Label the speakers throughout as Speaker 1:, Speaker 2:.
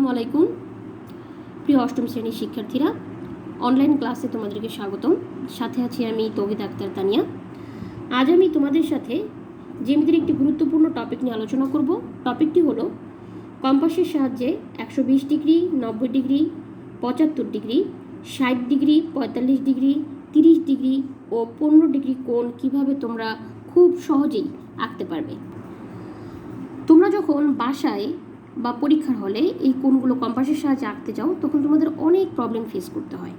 Speaker 1: আসসালামু আলাইকুম প্রিয় অষ্টম শ্রেণীর শিক্ষার্থীরা, অনলাইন ক্লাসে তোমাদেরকে স্বাগতম। সাথে আছি আমি তৌহিদ আক্তার তানিয়া। আজ আমি তোমাদের সাথে জ্যামিতির একটি গুরুত্বপূর্ণ টপিক নিয়ে আলোচনা করব। টপিকটি হলো কম্পাসের সাহায্যে 120 degree, 90 degree, 75 degree, 60 degree, 45 degree, 30 degree ও 15 ডিগ্রি কোণ কীভাবে তোমরা খুব সহজেই আঁকতে পারবে। তোমরা যখন বাসায় বা পরীক্ষার হলে এই কোণগুলো কম্পাসের সাহায্যে আঁকতে যাও, তখন তোমাদের অনেক প্রবলেম ফেস করতে হয়।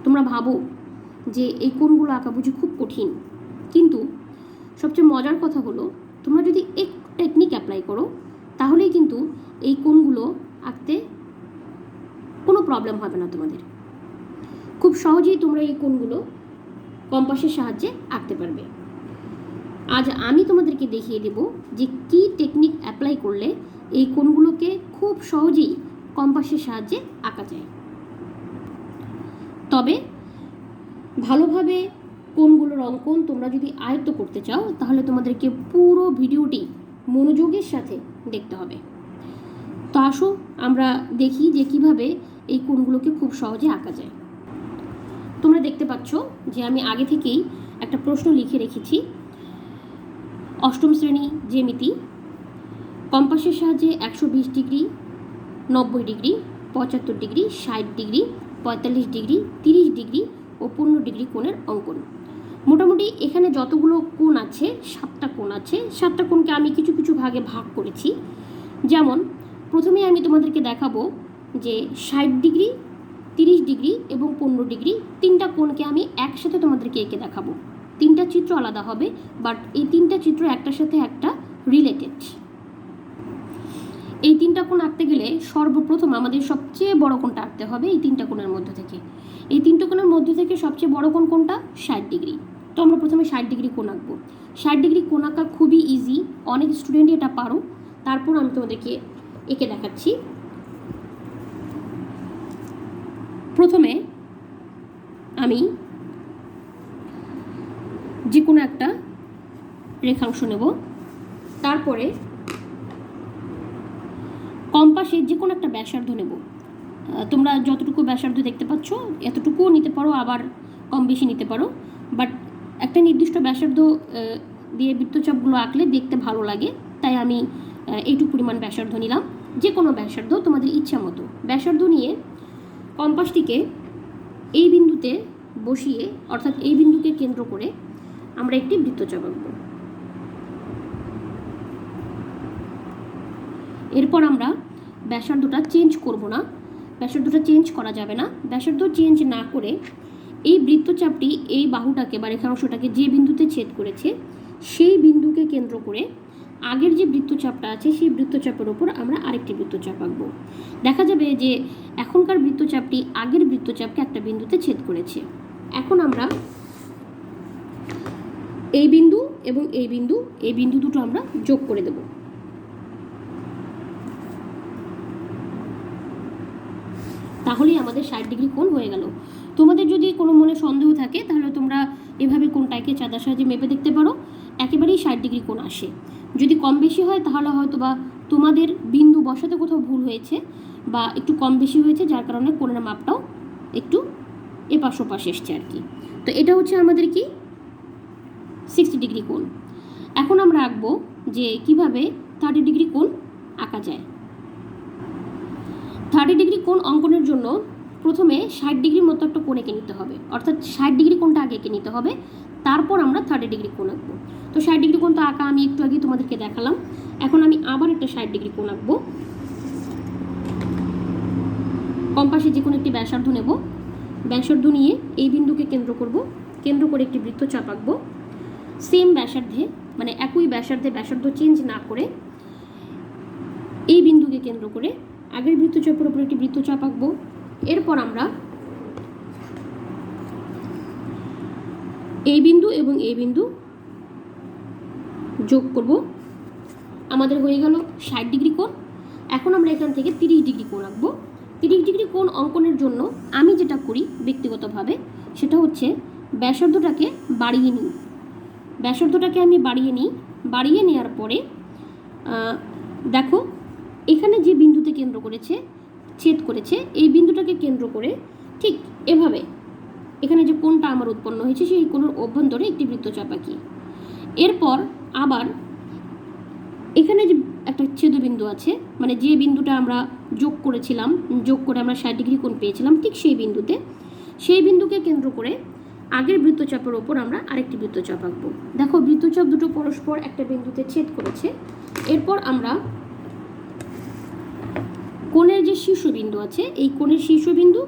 Speaker 1: তোমরা ভাবো যে এই কোণগুলো আঁকা বুঝি খুব কঠিন, কিন্তু সবচেয়ে মজার কথা হলো তোমরা যদি এক টেকনিক অ্যাপ্লাই করো তাহলেই কিন্তু এই কোণগুলো আঁকতে কোনো প্রবলেম হবে না তোমাদের। খুব সহজেই তোমরা এই কোণগুলো কম্পাসের সাহায্যে আঁকতে পারবে। আজ আমি তোমাদেরকে দেখিয়ে দেব যে কী টেকনিক অ্যাপ্লাই করলে এই কোণগুলোকে খুব সহজেই কম্পাসের সাহায্যে আঁকা যায়। তবে ভালোভাবে কোণগুলোর অঙ্কন তোমরা যদি আয়ত্ত করতে চাও তাহলে তোমাদেরকে পুরো ভিডিওটি মনোযোগের সাথে দেখতে হবে। তো আসো আমরা দেখি যে কিভাবে এই কোণগুলোকে খুব সহজে আঁকা যায়। তোমরা দেখতে পাচ্ছ যে আমি আগে থেকেই একটা প্রশ্ন লিখে রেখেছি। অষ্টম শ্রেণী জ্যামিতি, কম্পাসের সাহায্যে 120 degree, 90 degree, 75 degree, 60 degree, 45 degree, 30 degree ও 15 ডিগ্রি কোণের অঙ্কন। মোটামুটি এখানে যতগুলো কোণ আছে, 7টা কোণ আছে। 7টা কোণকে আমি কিছু কিছু ভাগে ভাগ করেছি। যেমন প্রথমে আমি তোমাদেরকে দেখাবো যে 60 ডিগ্রি, 30 ডিগ্রি এবং 15 ডিগ্রি, 3টা কোণকে আমি একসাথে তোমাদেরকে এঁকে দেখাবো। 3টা চিত্র আলাদা হবে, বাট এই 3টা চিত্র একটার সাথে একটা রিলেটেড। এই 3টা কোণ আঁকতে গেলে সর্বপ্রথম আমাদের সবচেয়ে বড় কোণটা আঁকতে হবে এই 3টা কোণের মধ্যে থেকে। এই 3টা কোণের মধ্যে থেকে সবচেয়ে বড় কোণ কোনটা? 60 ডিগ্রি। তো আমরা প্রথমে 60 ডিগ্রি কোণ আঁকবো। 60 ডিগ্রি কোণ আঁকা খুবই ইজি, অনেক স্টুডেন্টই এটা পারো। তারপর আমি তোমাদেরকে এঁকে দেখাচ্ছি। প্রথমে আমি যে কোনো একটা রেখাংশ নেব, তারপরে কম্পাসের যে কোনো একটা ব্যাসার্ধ নেব। তোমরা যতটুকু ব্যাসার্ধ দেখতে পাচ্ছ এতটুকুও নিতে পারো, আবার কম বেশি নিতে পারো, বাট একটা নির্দিষ্ট ব্যাসার্ধ দিয়ে বৃত্তচাপগুলো আঁকলে দেখতে ভালো লাগে, তাই আমি এইটুকু পরিমাণ ব্যাসার্ধ নিলাম। যে কোনো ব্যাসার্ধ তোমাদের ইচ্ছা মতো ব্যাসার্ধ নিয়ে কম্পাসটিকে এই বিন্দুতে বসিয়ে, অর্থাৎ এই বিন্দুকে কেন্দ্র করে আমরা একটি বৃত্তচাপ আঁকব। এরপর আমরা ব্যাসার্ধটা চেঞ্জ করব না, ব্যাসার্ধটা চেঞ্জ করা যাবে না। ব্যাসার্ধ চেঞ্জ না করে এই বৃত্তচাপটি এই বাহুটাকে বা রেখাংশটাকে যে বিন্দুতে ছেদ করেছে সেই বিন্দুকে কেন্দ্র করে আগের যে বৃত্তচাপটা আছে সেই বৃত্তচাপের ওপর আমরা আরেকটি বৃত্তচাপ আঁকবো। দেখা যাবে যে এখনকার বৃত্তচাপটি আগের বৃত্তচাপকে একটা বিন্দুতে ছেদ করেছে। এখন আমরা এই বিন্দু এবং এই বিন্দু দুটো আমরা যোগ করে দেব। তাহলেই আমাদের 60 ডিগ্রি কোণ হয়ে গেল। তোমাদের যদি কোনো মনে সন্দেহ থাকে তাহলে তোমরা এভাবে কোণটাকে চাঁদার সাহায্যে মেপে দেখতে পারো, একেবারেই 60 ডিগ্রি কোণ আসে। যদি কম বেশি হয় তাহলে হয়তো বা তোমাদের বিন্দু বসাতে কোথাও ভুল হয়েছে বা একটু কম বেশি হয়েছে, যার কারণে কোণের মাপটাও একটু এপাশ ওপাশ এসছে আর কি। তো এটা হচ্ছে আমাদের কি 60 ডিগ্রি কোণ। এখন আমরা আঁকবো যে কিভাবে 30 ডিগ্রি কোণ আঁকা যায়। 30 ডিগ্রি কোণ অঙ্কনের জন্য প্রথমে 60 ডিগ্রির মতো একটা কোণ এঁকে নিতে হবে, অর্থাৎ 60 ডিগ্রি কোণটা আগে এঁকে নিতে হবে, তারপর আমরা 30 ডিগ্রি কোণ আঁকবো। তো 60 ডিগ্রি কোণ তো আঁকা আমি একটু আগে তোমাদেরকে দেখালাম। এখন আমি আবার একটা 60 ডিগ্রি কোণ আঁকবো। কম্পাসে যে কোনো একটি ব্যাসার্ধ নেব, ব্যাসার্ধ নিয়ে এই বিন্দুকে কেন্দ্র করব, কেন্দ্র করে একটি বৃত্তচাপ আঁকবো। সেম ব্যাসার্ধে, মানে একই ব্যাসার্ধে ব্যাসার্ধ চেঞ্জ না করে এই বিন্দুকে কেন্দ্র করে আগের বৃত্তচাপের উপর একটি বৃত্তচাপ আঁকবো। এরপর আমরা এই বিন্দু এবং এই বিন্দু যোগ করব। আমাদের হয়ে গেল 60 ডিগ্রি কোণ। এখন আমরা এখান থেকে 30 ডিগ্রি কোণ আঁকবো। 30 ডিগ্রি কোণ অঙ্কনের জন্য আমি যেটা করি ব্যক্তিগতভাবে সেটা হচ্ছে ব্যাসার্ধটাকে বাড়িয়ে নিই। ব্যাসার্ধটাকে আমি বাড়িয়ে নেওয়ার পরে দেখো এখানে যে বিন্দুতে কেন্দ্র করেছে ছেদ করেছে এই বিন্দুটাকে কেন্দ্র করে ঠিক এভাবে এখানে যে কোণটা আমার উৎপন্ন হয়েছে সেই কোণের অভ্যন্তরে একটি বৃত্তচাপ আঁকি। এরপর আবার এখানে যে একটা ছেদবিন্দু আছে, মানে যে বিন্দুটা আমরা যোগ করেছিলাম, যোগ করে আমরা 60 ডিগ্রি কোণ পেয়েছিলাম, ঠিক সেই বিন্দুতে, সেই বিন্দুকে কেন্দ্র করে আগের বৃত্তচাপের ওপর আমরা আরেকটি বৃত্তচাপ আঁকবো। দেখো বৃত্তচাপ দুটো পরস্পর একটা বিন্দুতে ছেদ করেছে। এরপর আমরা কোণের যে শীর্ষবিন্দু আছে, এই কোণের শীর্ষবিন্দু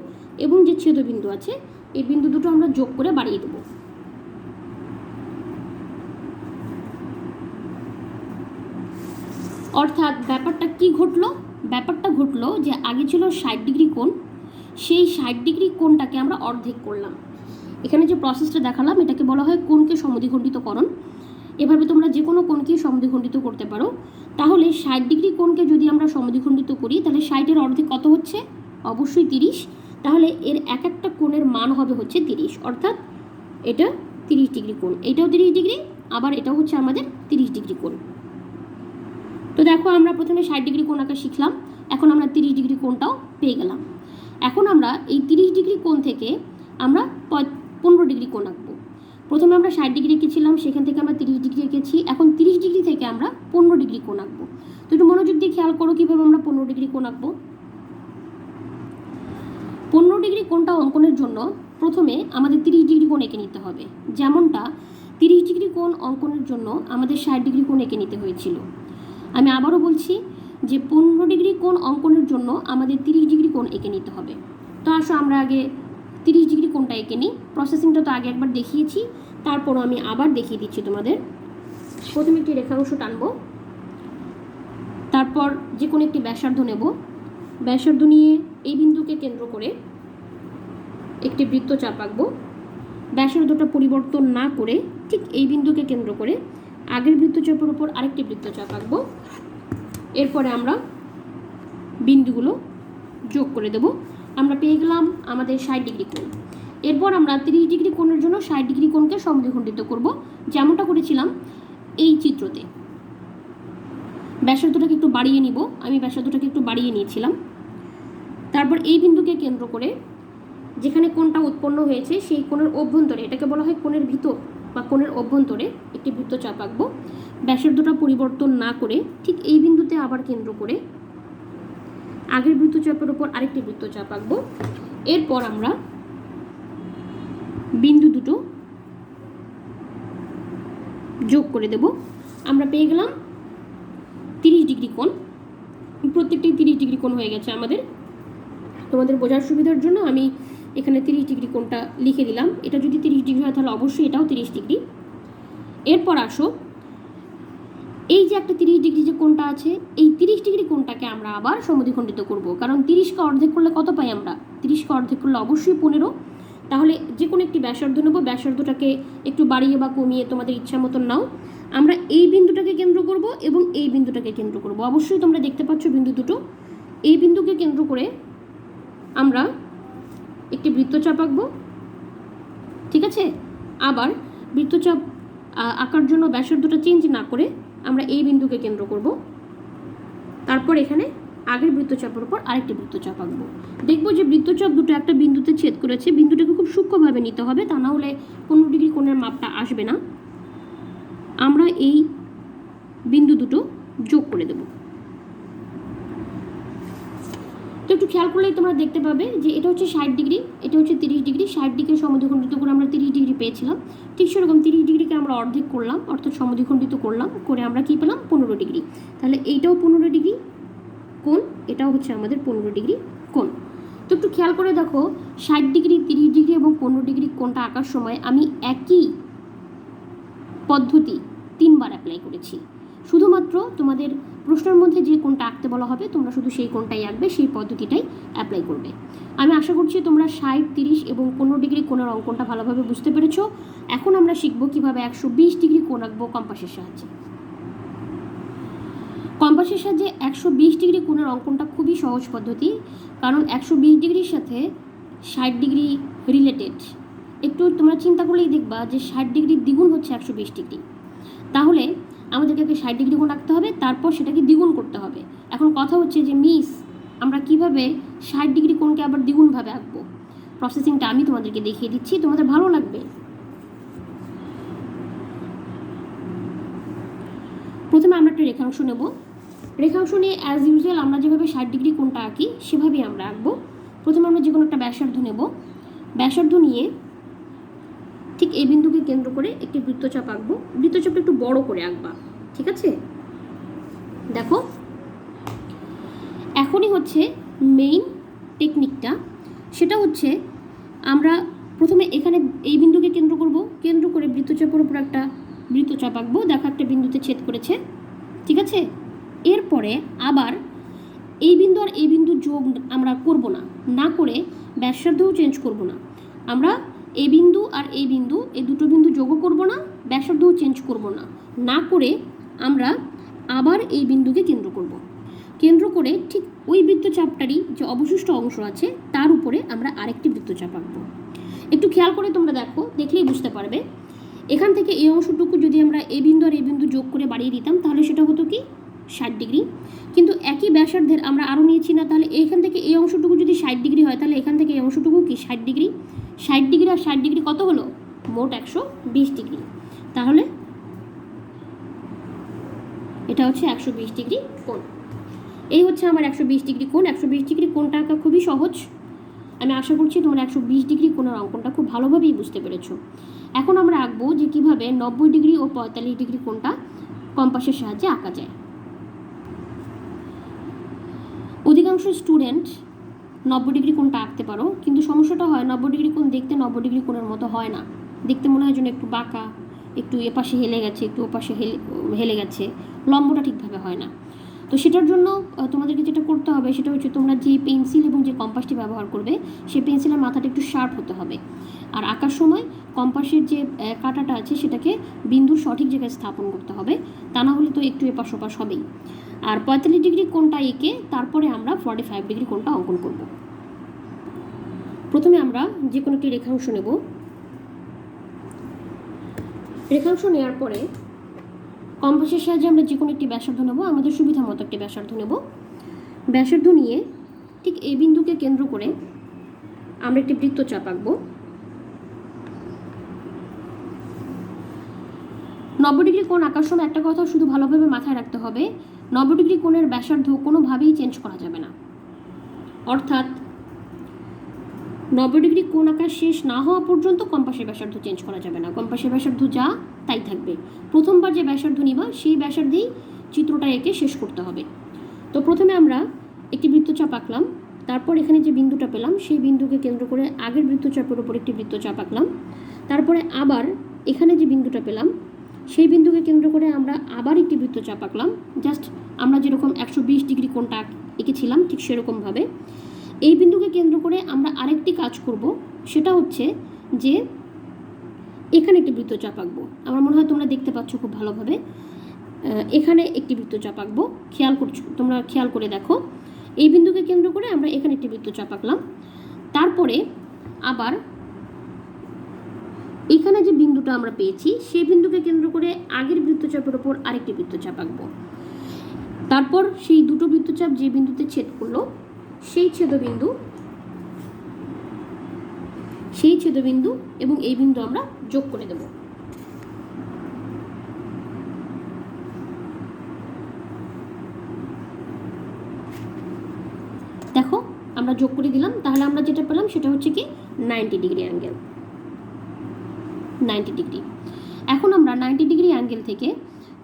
Speaker 1: এবং যে ছেদবিন্দু আছে, এই বিন্দু দুটো আমরা যোগ করে বাড়িয়ে দেবো। অর্থাৎ ব্যাপারটা কি ঘটলো? ব্যাপারটা ঘটলো যে আগে ছিল 60 ডিগ্রি কোণ, সেই 60 ডিগ্রি কোণটাকে আমরা অর্ধেক করলাম। এখানে যে প্রসেসটা দেখালাম এটাকে বলা হয় কোণকে সমদ্বিখণ্ডিতকরণ। এভাবে তোমরা যে কোনো কোণকেই সমদ্বিখণ্ডিত করতে পারো। তাহলে 60 ডিগ্রি কোণকে যদি আমরা সমদ্বিখণ্ডিত করি তাহলে 60-এর অর্ধেক কত হচ্ছে? অবশ্যই 30। তাহলে এর এক একটা কোণের মান হবে হচ্ছে 30, অর্থাৎ এটা 30 ডিগ্রি কোণ, এটাও 30 ডিগ্রি, আবার এটাও হচ্ছে আমাদের 30 ডিগ্রি কোণ। তো দেখো আমরা প্রথমে 60 ডিগ্রি কোণ আঁকা শিখলাম, এখন আমরা 30 ডিগ্রি কোণটাও পেয়ে গেলাম। এখন আমরা এই 30 ডিগ্রি কোণ থেকে আমরা 15 ডিগ্রি কোণ আঁকবো। প্রথমে আমরা 60 ডিগ্রি এঁকেছিলাম, সেখান থেকে আমরা 30 ডিগ্রি এঁকেছি, এখন 30 ডিগ্রি থেকে আমরা 15 ডিগ্রি কোণ আঁকবো। তো একটু মনোযোগ দিয়ে খেয়াল করো কীভাবে আমরা 15 ডিগ্রি কোণ আঁকবো। 15 ডিগ্রি কোণটা অঙ্কনের জন্য প্রথমে আমাদের 30 ডিগ্রি কোণ এঁকে নিতে হবে, যেমনটা 30 ডিগ্রি কোণ অঙ্কনের জন্য আমাদের 60 ডিগ্রি কোণ এঁকে নিতে হয়েছিল। আমি আবারও বলছি যে 15 ডিগ্রি কোণ অঙ্কনের জন্য আমাদের 30 ডিগ্রি কোণ এঁকে নিতে হবে। তো আসো আমরা আগে 30 ডিগ্রি কোণটা এঁকে নিই। প্রসেসিংটা তো আগে একবার দেখিয়েছি, তারপরও আমি আবার দেখিয়ে দিচ্ছি তোমাদের। প্রথমে একটি রেখাংশ টানবো, তারপর যে কোনো একটি ব্যাসার্ধ নেব, ব্যাসার্ধ নিয়ে এই বিন্দুকে কেন্দ্র করে একটি বৃত্তচাপ আঁকবো। ব্যাসার্ধটা পরিবর্তন না করে ঠিক এই বিন্দুকে কেন্দ্র করে আগের বৃত্তচাপের উপর আরেকটি বৃত্তচাপ আঁকবো। এরপরে আমরা বিন্দুগুলো যোগ করে দেব। আমরা পেয়ে গেলাম আমাদের 60 ডিগ্রি কোণ। এরপর আমরা 30 ডিগ্রি কোণের জন্য 60 ডিগ্রি কোণকে সমদ্বিখণ্ডিত করব, যেমনটা করেছিলাম এই চিত্রতে। ব্যাসার্ধটাকে একটু বাড়িয়ে নিব, আমি ব্যাসার্ধটাকে একটু বাড়িয়ে নিয়েছিলাম। তারপর এই বিন্দুকে কেন্দ্র করে যেখানে কোণটা উৎপন্ন হয়েছে সেই কোণের অভ্যন্তরে, এটাকে বলা হয় কোণের ভিতর বা কোণের অভ্যন্তরে একটি বৃত্তচাপ আঁকবো। ব্যাসার্ধটা পরিবর্তন না করে ঠিক এই বিন্দুতে আবার কেন্দ্র করে আগের বৃত্তচাপের উপর আরেকটি বৃত্তচাপ আঁকবো। এরপর আমরা বিন্দু দুটো যোগ করে দেব। আমরা পেয়ে গেলাম 30 ডিগ্রি কোণ। প্রত্যেকটি 30 ডিগ্রি কোণ হয়ে গেছে আমাদের। তোমাদের বোঝার সুবিধার জন্য আমি এখানে 30 ডিগ্রি কোণটা লিখে দিলাম। এটা যদি 30 ডিগ্রি হয় তাহলে অবশ্যই এটাও 30 ডিগ্রি। এরপর আসো এই যে একটা 30 ডিগ্রি যে কোণটা আছে, এই 30 ডিগ্রি কোণটাকে আমরা আবার সমদ্বিখণ্ডিত করব, কারণ 30কে অর্ধেক করলে কত পাই আমরা? 30কে অর্ধেক করলে অবশ্যই 15। তাহলে যে কোনো একটি ব্যাসার্ধ নেব, ব্যাসার্ধটাকে একটু বাড়িয়ে বা কমিয়ে তোমাদের ইচ্ছা মতন নাও। আমরা এই বিন্দুটাকে কেন্দ্র করব এবং এই বিন্দুটাকে কেন্দ্র করব। অবশ্যই তোমরা দেখতে পাচ্ছ বিন্দু দুটো। এই বিন্দুকে কেন্দ্র করে আমরা একটি বৃত্তচাপ আঁকবো, ঠিক আছে? আবার বৃত্তচাপ আঁকার জন্য ব্যাসার্ধটা চেঞ্জ না করে আমরা এই বিন্দুকে কেন্দ্র করব। তারপর এখানে আগের বৃত্তচাপের উপর আরেকটি বৃত্তচাপ আঁকবো। দেখবো যে বৃত্তচাপ দুটো একটা বিন্দুতে ছেদ করেছে। বিন্দুটাকে খুব সূক্ষ্মভাবে নিতে হবে, তা না হলে 15 ডিগ্রি কোণের মাপটা আসবে না। আমরা এই বিন্দু দুটো যোগ করে দেব। তো একটু খেয়াল করলেই তোমরা দেখতে পাবে যে এটা হচ্ছে 60 ডিগ্রি, এটা হচ্ছে 30 ডিগ্রি। 60 ডিগ্রি সমদ্বিখণ্ডিত করে আমরা 30 ডিগ্রি পেয়েছিলাম। ঠিক সেরকম 30 ডিগ্রিকে আমরা অর্ধেক করলাম, অর্থাৎ সমদ্বিখণ্ডিত করলাম, করে আমরা কী পেলাম? 15 ডিগ্রি। তাহলে এইটাও 15 ডিগ্রি কোণ, এটাও হচ্ছে আমাদের 15 ডিগ্রি কোণ। তো একটু খেয়াল করে দেখো 60 ডিগ্রি, 30 ডিগ্রি এবং 15 ডিগ্রি কোণটা আঁকার সময় আমি একই পদ্ধতি 3 বার অ্যাপ্লাই করেছি। শুধুমাত্র তোমাদের প্রশ্নের মধ্যে যে কোণটা আঁকতে বলা হবে তোমরা শুধু সেই কোণটাই আঁকবে, সেই পদ্ধতিটাই অ্যাপ্লাই করবে। আমি আশা করছি তোমরা 60, 30 এবং 15 ডিগ্রি কোণের অঙ্কনটা ভালোভাবে বুঝতে পেরেছ। এখন আমরা শিখব কীভাবে 120 ডিগ্রি কোণ আঁকবো কম্পাসের সাহায্যে। কম্পাসের সাহায্যে 120 ডিগ্রি কোণের অঙ্কনটা খুবই সহজ পদ্ধতি, কারণ 120 ডিগ্রির সাথে 60 ডিগ্রি রিলেটেড। একটু তোমরা চিন্তা করলেই দেখবা যে 60 ডিগ্রির দ্বিগুণ হচ্ছে 120 ডিগ্রি। তাহলে আমাদেরকে 60 ডিগ্রি কোণ আঁকতে হবে, তারপর সেটাকে দ্বিগুণ করতে হবে। এখন কথা হচ্ছে যে মিস আমরা কিভাবে 60 ডিগ্রি কোণকে আবার দ্বিগুণভাবে আঁকবো। প্রসেসিংটা আমি তোমাদেরকে দেখিয়ে দিচ্ছি, তোমাদের ভালো লাগবে। প্রথমে আমরা একটা রেখাংশ নেব। রেখাংশ নিয়ে অ্যাজ ইউজুয়াল আমরা যেভাবে 60 ডিগ্রি কোণটা আঁকি সেভাবেই আমরা আঁকবো। প্রথমে আমরা যে কোনো একটা ব্যাসার্ধ নেব। ব্যাসার্ধ নিয়ে ঠিক এই বিন্দুকে কেন্দ্র করে একটি বৃত্তচাপ আঁকবো। বৃত্তচাপটা একটু বড় করে আঁকবা, ঠিক আছে? দেখো, এখনই হচ্ছে মেইন টেকনিকটা, সেটা হচ্ছে আমরা প্রথমে এখানে এই বিন্দুকে কেন্দ্র করব, কেন্দ্র করে বৃত্তচাপের উপর একটা বৃত্তচাপ আঁকবো। দেখো একটা বিন্দুতে ছেদ করেছে, ঠিক আছে? এরপরে আবার এই বিন্দু আর এই বিন্দু যোগ আমরা করব না, না করে ব্যাসার্ধও চেঞ্জ করব না। আমরা এই বিন্দু আর এই বিন্দু, এই দুটো বিন্দু যোগও করব না, ব্যাসার্ধও চেঞ্জ করব না, না করে আমরা আবার এই বিন্দুকে কেন্দ্র করব। কেন্দ্র করে ঠিক ওই বৃত্তচাপটারই যে অবশিষ্ট অংশ আছে তার উপরে আমরা আরেকটি বৃত্তচাপ আঁকবো। একটু খেয়াল করে তোমরা দেখো, দেখলেই বুঝতে পারবে। এখান থেকে এই অংশটুকু যদি আমরা এই বিন্দু আর এই বিন্দু যোগ করে বাড়িয়ে দিতাম তাহলে সেটা হতো কি 60 ডিগ্রি। কিন্তু একই ব্যাসার্ধের আমরা আরও নিয়েছি না, তাহলে এইখান থেকে এই অংশটুকু যদি 60 ডিগ্রি হয় তাহলে এখান থেকে এই অংশটুকু কি 60 ডিগ্রি। 60 ডিগ্রি আর 60 ডিগ্রি কত হলো? মোট 120 ডিগ্রি। তাহলে এটা হচ্ছে 120 ডিগ্রি কোণ। এই হচ্ছে আমার 120 ডিগ্রি কোণ। 120 ডিগ্রি কোণটা আঁকা খুবই সহজ। আমি আশা করছি তোমরা 120 ডিগ্রি কোণের অঙ্কনটা খুব ভালোভাবেই বুঝতে পেরেছো। এখন আমরা আঁকবো যে কীভাবে 90 ডিগ্রি ও 45 ডিগ্রি কোণটা কম্পাসের সাহায্যে আঁকা যায়। অধিকাংশ স্টুডেন্ট 90 ডিগ্রি কোণটা আঁকতে পারো, কিন্তু সমস্যাটা হয় 90 ডিগ্রি কোণ দেখতে 90 ডিগ্রি কোণের মতো হয় না। দেখতে মনে হয় যেন একটু বাঁকা, একটু এপাশে হেলে গেছে, একটু ওপাশে হেলে গেছে, লম্বটা ঠিকভাবে হয় না। তো সেটার জন্য তোমাদেরকে যেটা করতে হবে সেটা হচ্ছে তোমরা যে পেন্সিল এবং যে কম্পাসটি ব্যবহার করবে সেই পেন্সিলের মাথাটা একটু শার্প হতে হবে। আর আঁকার সময় কম্পাসের যে কাঁটাটা আছে সেটাকে বিন্দুর সঠিক জায়গায় স্থাপন করতে হবে, তা না হলে তো একটু এপাশ ওপাশ হবেই। আর 45 ডিগ্রি কোণটা এঁকে তারপরে আমরা 45 ডিগ্রি কোণটা অঙ্কন করব। প্রথমে আমরা যে কোনো একটি রেখাংশ নেব। রেখাংশ নেওয়ার পরে কম্পাসের সাহায্যে আমরা যে কোনো একটি ব্যাসার্ধ নেব, আমাদের সুবিধা মতো একটি ব্যাসার্ধ নেব। ব্যাসার্ধ নিয়ে ঠিক এই বিন্দুকে কেন্দ্র করে আমরা একটি বৃত্তচাপ আঁকবো। 90 ডিগ্রি কোণ আঁকার সময় একটা কথা শুধু ভালোভাবে মাথায় রাখতে হবে, 90 ডিগ্রি কোণের ব্যাসার্ধ কোনোভাবেই চেঞ্জ করা যাবে না। অর্থাৎ 90 ডিগ্রি কোণ আঁকা শেষ না হওয়া পর্যন্ত কম্পাসের ব্যাসার্ধ চেঞ্জ করা যাবে না। কম্পাসের ব্যাসার্ধ যা তাই থাকবে। প্রথমবার যে ব্যাসার্ধ নিবা সেই ব্যাসার্ধেই চিত্রটা এঁকে শেষ করতে হবে। তো প্রথমে আমরা একটি বৃত্তচাপ আঁকলাম, তারপর এখানে যে বিন্দুটা পেলাম সেই বিন্দুকে কেন্দ্র করে আগের বৃত্তচাপের উপর একটি বৃত্তচাপ আঁকলাম। তারপরে আবার এখানে যে বিন্দুটা পেলাম সেই বিন্দুকে কেন্দ্র করে আমরা আবার একটি বৃত্তচাপ আঁকলাম। জাস্ট আমরা যেরকম 120 ডিগ্রি কোণটা এঁকেছিলাম ঠিক সেরকমভাবে এই বিন্দুকে কেন্দ্র করে আমরা আরেকটি কাজ করব, সেটা হচ্ছে যে এখানে একটি বৃত্তচাপ আঁকবো। আমার মনে হয় তোমরা দেখতে পাচ্ছ খুব ভালোভাবে। এখানে একটি বৃত্তচাপ আঁকবো, তোমরা খেয়াল করে দেখো। এই বিন্দুকে কেন্দ্র করে আমরা এখানে একটি বৃত্তচাপ আঁকলাম। তারপরে আবার এখানে যে বিন্দুটা আমরা পেয়েছি সেই বিন্দুকে কেন্দ্র করে আগের বৃত্তচাপের ওপর আরেকটি বৃত্তচাপ আঁকবো। তারপর সেই দুটো বৃত্তচাপ যে বিন্দুতে ছেদ করলো সেই ছেদবিন্দু এবং এই বিন্দু আমরা যোগ করে দেব। দেখো আমরা যোগ করে দিলাম, তাহলে আমরা যেটা পেলাম সেটা হচ্ছে কি 90 ডিগ্রি অ্যাঙ্গেল। 90 ডিগ্রি। এখন আমরা 90 ডিগ্রি অ্যাঙ্গেল থেকে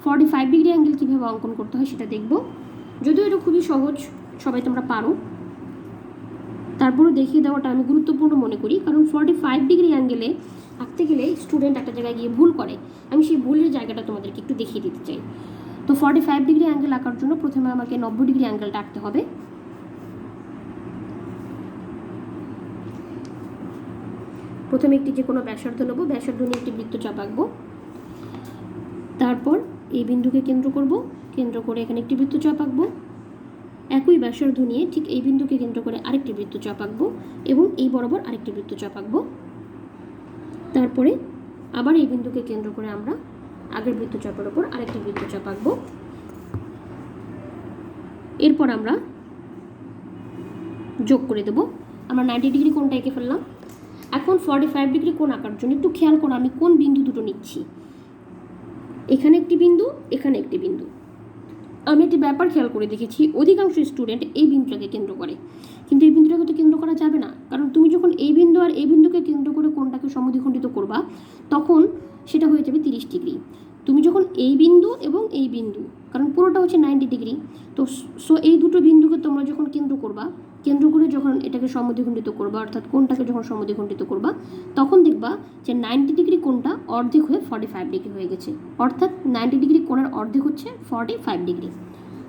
Speaker 1: 45 ডিগ্রি অ্যাঙ্গেল কীভাবে অঙ্কন করতে হয় সেটা দেখব। যদিও এটা খুবই সহজ, সবাই তোমরা পারো, তারপরে দেখিয়ে দেওয়াটা আমি গুরুত্বপূর্ণ মনে করি, কারণ 45 ডিগ্রি অ্যাঙ্গেলে আঁকতে গেলে স্টুডেন্ট একটা জায়গায় গিয়ে ভুল করে। আমি সেই ভুলের জায়গাটা তোমাদেরকে একটু দেখিয়ে দিতে চাই। তো 45 ডিগ্রি অ্যাঙ্গেল আঁকার জন্য প্রথমে আমাকে 90 ডিগ্রি অ্যাঙ্গেলটা আঁকতে হবে। প্রথমে একটি যে কোনো ব্যাসার্ধ নেব, ব্যাসার্ধ নিয়ে একটি বৃত্তচাপ আঁকবো। তারপর এই বিন্দুকে কেন্দ্র করব, কেন্দ্র করে এখানে একটি বৃত্তচাপ আঁকবো। একই ব্যাসার্ধ নিয়ে ঠিক এই বিন্দুকে কেন্দ্র করে আরেকটি বৃত্তচাপ আঁকবো এবং এই বরাবর আরেকটি বৃত্তচাপ আঁকবো। তারপরে আবার এই বিন্দুকে কেন্দ্র করে আমরা আগের বৃত্তচাপের ওপর আরেকটি বৃত্তচাপ আঁকবো। এরপর আমরা যোগ করে দেবো। আমরা 90 ডিগ্রি কোণটা এঁকে ফেললাম। এখন 45 ডিগ্রি কোণ আঁকার জন্য একটু খেয়াল করো আমি কোন বিন্দু দুটো নিচ্ছি। এখানে একটি বিন্দু, এখানে একটি বিন্দু। আমি একটি ব্যাপার খেয়াল করে দেখেছি, অধিকাংশ স্টুডেন্ট এই বিন্দুটাকে কেন্দ্র করে, কিন্তু এই বিন্দুটাকে তো কেন্দ্র করা যাবে না, কারণ তুমি যখন এই বিন্দু আর এই বিন্দুকে কেন্দ্র করে কোণটাকে সমদ্বিখণ্ডিত করবা তখন সেটা হয়ে যাবে 30 ডিগ্রি। তুমি যখন এই বিন্দু এবং এই বিন্দু, কারণ পুরোটা হচ্ছে 90 ডিগ্রি, তো এই দুটো বিন্দুকে তোমরা যখন কেন্দ্র করবা, কেন্দ্র করে যখন এটাকে সমদ্বিখণ্ডিত করবা, অর্থাৎ কোণটাকে যখন সমদ্বিখণ্ডিত করবা, তখন দেখবা যে 90 ডিগ্রি কোণটা অর্ধেক হয়ে 45 ডিগ্রি হয়ে গেছে, অর্থাৎ 90 ডিগ্রি কোণের অর্ধেক হচ্ছে 45 ডিগ্রি।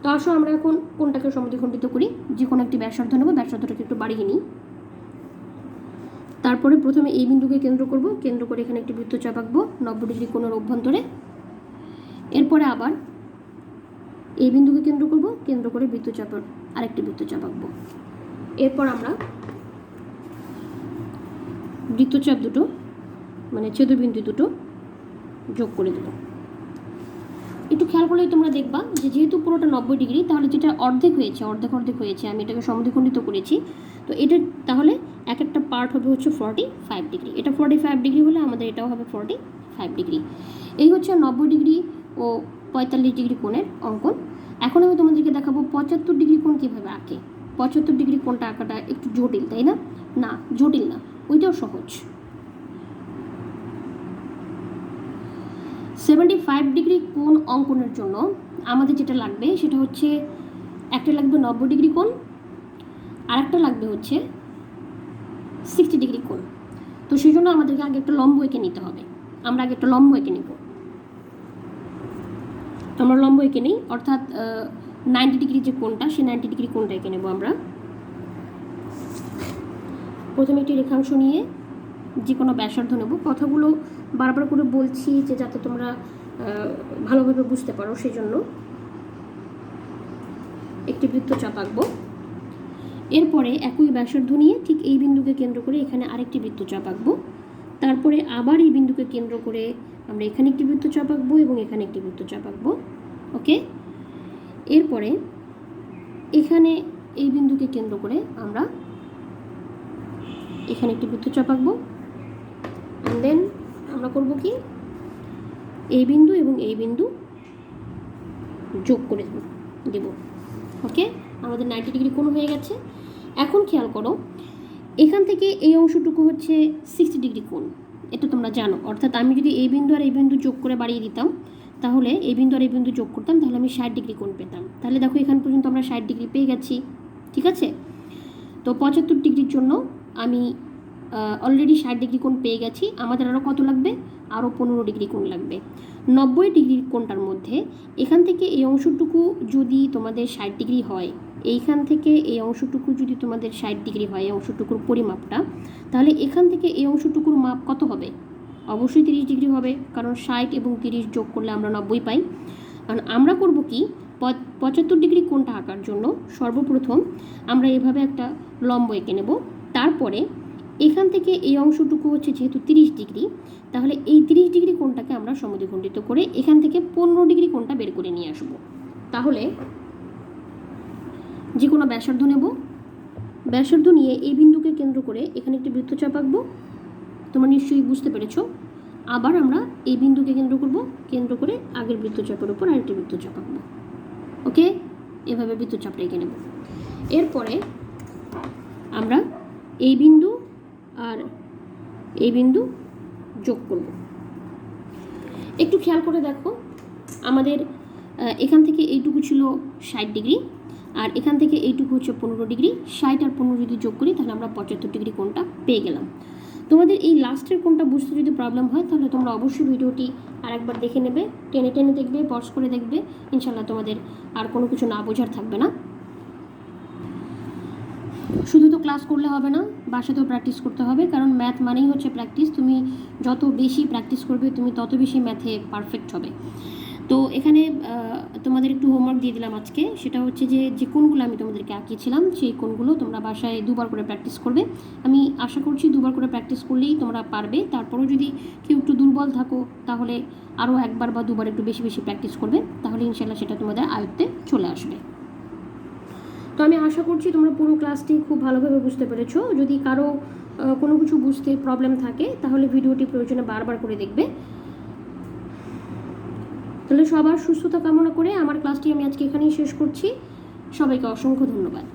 Speaker 1: তো আসো আমরা এখন কোণটাকে সমদ্বিখণ্ডিত করি। যে কোনো একটি ব্যাসার্ধ নেব, ব্যাসার্ধটাকে একটু বাড়িয়ে নিই। তারপরে প্রথমে এই বিন্দুকে কেন্দ্র করব, কেন্দ্র করে এখানে একটি বৃত্তচাপ আঁকবো 90 ডিগ্রি কোণের অভ্যন্তরে। এরপরে আবার এই বিন্দুকে কেন্দ্র করব, কেন্দ্র করে বৃত্তচাপের আরেকটি বৃত্তচাপ আঁকবো। এরপর আমরা বৃত্তচাপ দুটো মানে ছেদবিন্দু দুটো যোগ করে দেব। একটু খেয়াল করলেই তোমরা দেখবা যে যেহেতু পুরোটা 90 ডিগ্রি, তাহলে যেটা অর্ধেক হয়েছে, অর্ধেক হয়েছে, আমি এটাকে সমদ্বিখণ্ডিত করেছি, তো এটা তাহলে এক একটা পার্ট হবে হচ্ছে 45 ডিগ্রি। এটা 45 ডিগ্রি হলে আমাদের এটাও হবে 45 ডিগ্রি। এই হচ্ছে 90 ডিগ্রি ও 45 ডিগ্রি কোণের অঙ্কন। এখন আমি তোমাদেরকে দেখাবো 75 ডিগ্রি কোণ কীভাবে আঁকে। 75 ডিগ্রি কোণটা আঁকাটা একটু জটিল, তাই না? না, জটিল না, ওইটাও সহজ। 75 ডিগ্রি কোণ অঙ্কনের জন্য আমাদের যেটা লাগবে সেটা হচ্ছে, একটা লাগবে 90 ডিগ্রি কোণ, আর একটা লাগবে হচ্ছে 60 ডিগ্রি কোণ। তো সেই জন্য আমাদেরকে আগে একটা লম্ব এঁকে নিতে হবে। আমরা আগে একটা লম্ব এঁকে নেব। আমরা লম্ব এঁকে নিই, অর্থাৎ 90 ডিগ্রি যে কোণটা, সেই 90 ডিগ্রি কোণটা এঁকে নেব আমরা। প্রথমে একটি রেখাংশ নিয়ে যে কোনো ব্যাসার্ধ নেব। কথাগুলো বারবার করে বলছি যে যাতে তোমরা ভালোভাবে বুঝতে পারো, সেই জন্য একটি বৃত্তচাপ আঁকবো। এরপরে একই ব্যাসার্ধ নিয়ে ঠিক এই বিন্দুকে কেন্দ্র করে এখানে আরেকটি বৃত্তচাপ আঁকবো। তারপরে আবার এই বিন্দুকে কেন্দ্র করে আমরা এখানে একটি বৃত্তচাপ আঁকবো এবং এখানে একটি বৃত্তচাপ আঁকবো। ওকে, এরপরে এখানে এই বিন্দুকে কেন্দ্র করে আমরা এখানে একটি বৃত্তচাপ আঁকবো। দেন আমরা করব কি, এই বিন্দু এবং এই বিন্দু যোগ করে দেব। ওকে, আমাদের 90 ডিগ্রি কোণ হয়ে গেছে। এখন খেয়াল করো, এখান থেকে এই অংশটুকু হচ্ছে 60 ডিগ্রি কোণ, এটা তোমরা জানো। অর্থাৎ আমি যদি এই বিন্দু আর এই বিন্দু যোগ করে বাড়িয়ে দিতাম, তাহলে এই বিন্দু আর এই বিন্দু যোগ করতাম, তাহলে আমি 60 ডিগ্রি কোণ পেতাম। তাহলে দেখো এখান পর্যন্ত আমরা 60 ডিগ্রি পেয়ে গেছি, ঠিক আছে? তো 75 ডিগ্রির জন্য আমি অলরেডি 60 ডিগ্রি কোণ পেয়ে গেছি। আমাদের আরও কত লাগবে? আরও 15 ডিগ্রি কোণ লাগবে। 90 ডিগ্রির কোণটার মধ্যে এখান থেকে এই অংশটুকু যদি তোমাদের 60 ডিগ্রি হয়, এইখান থেকে এই অংশটুকু যদি তোমাদের 60 ডিগ্রি হয়, এই অংশটুকুর পরিমাপটা, তাহলে এখান থেকে এই অংশটুকুর মাপ কত হবে? অবশ্যই 30 ডিগ্রি হবে, কারণ 60 এবং 30 যোগ করলে আমরা 90 পাই। কারণ আমরা করব কি, 75 ডিগ্রি কোণটা আঁকার জন্য সর্বপ্রথম আমরা এভাবে একটা লম্ব এঁকে নেব। তারপরে এখান থেকে এই অংশটুকু হচ্ছে যেহেতু 30 ডিগ্রি, তাহলে এই 30 ডিগ্রি কোণটাকে আমরা সমদ্বিখণ্ডিত করে এখান থেকে 15 ডিগ্রি কোণটা বের করে নিয়ে আসব। তাহলে যে কোনো ব্যাসার্ধ নেব, ব্যাসার্ধ নিয়ে এই বিন্দুকে কেন্দ্র করে এখানে একটি বৃত্তচাপ আঁকবো। তোমরা নিশ্চয়ই বুঝতে পেরেছো। আবার আমরা এই বিন্দুকে কেন্দ্র করব, কেন্দ্র করে আগের বৃত্তচাপের উপর আরেকটি বৃত্তচাপ আঁকবো। ওকে, এভাবে বৃত্তচাপটা এঁকে নেব। এরপরে আমরা এই বিন্দু আর এই বিন্দু যোগ করব। একটু খেয়াল করে দেখো, আমাদের এখান থেকে এইটুকু ছিল 60 ডিগ্রি, আর এখান থেকে এইটুকু হচ্ছে 15 ডিগ্রি। 60 আর 15 যদি যোগ করি তাহলে আমরা 75 ডিগ্রি কোণটা পেয়ে গেলাম। তোমাদের এই লাস্টের কোণটা বুঝতে যদি প্রবলেম হয়, তাহলে তোমরা অবশ্যই ভিডিওটি আরেকবার দেখে নেবে, টেনে টেনে দেখবে, পজ করে দেখবে। ইনশাল্লাহ তোমাদের আর কোনো কিছু না বোঝার থাকবে না। শুধু তো ক্লাস করলে হবে না, বাসাতেও প্র্যাকটিস করতে হবে, কারণ ম্যাথ মানেই হচ্ছে প্র্যাকটিস। তুমি যত বেশি প্র্যাকটিস করবে, তুমি তত বেশি ম্যাথে পারফেক্ট হবে। তো এখানে তোমাদের একটু হোমওয়ার্ক দিয়ে দিলাম আজকে, সেটা হচ্ছে যে কোণগুলো আমি তোমাদেরকে আঁকিয়েছিলাম, সেই কোণগুলো তোমরা বাসায় 2বার করে প্র্যাকটিস করবে। আমি আশা করছি 2বার করে প্র্যাকটিস করলেই তোমরা পারবে। তারপরেও যদি কেউ একটু দুর্বল থাকো, তাহলে আরও 1বার বা 2বার একটু বেশি বেশি প্র্যাকটিস করবে, তাহলে ইনশাল্লাহ সেটা তোমাদের আয়ত্তে চলে আসবে। তো আমি আশা করছি তোমরা পুরো ক্লাসটি খুব ভালোভাবে বুঝতে পেরেছো। যদি কারো কোনো কিছু বুঝতে প্রবলেম থাকে তাহলে ভিডিওটি প্রয়োজনে বারবার করে দেখবে। তাহলে সবার সুস্থতা কামনা করে আমার ক্লাসটি আমি আজকে এখানেই শেষ করছি। সবাইকে অসংখ্য ধন্যবাদ।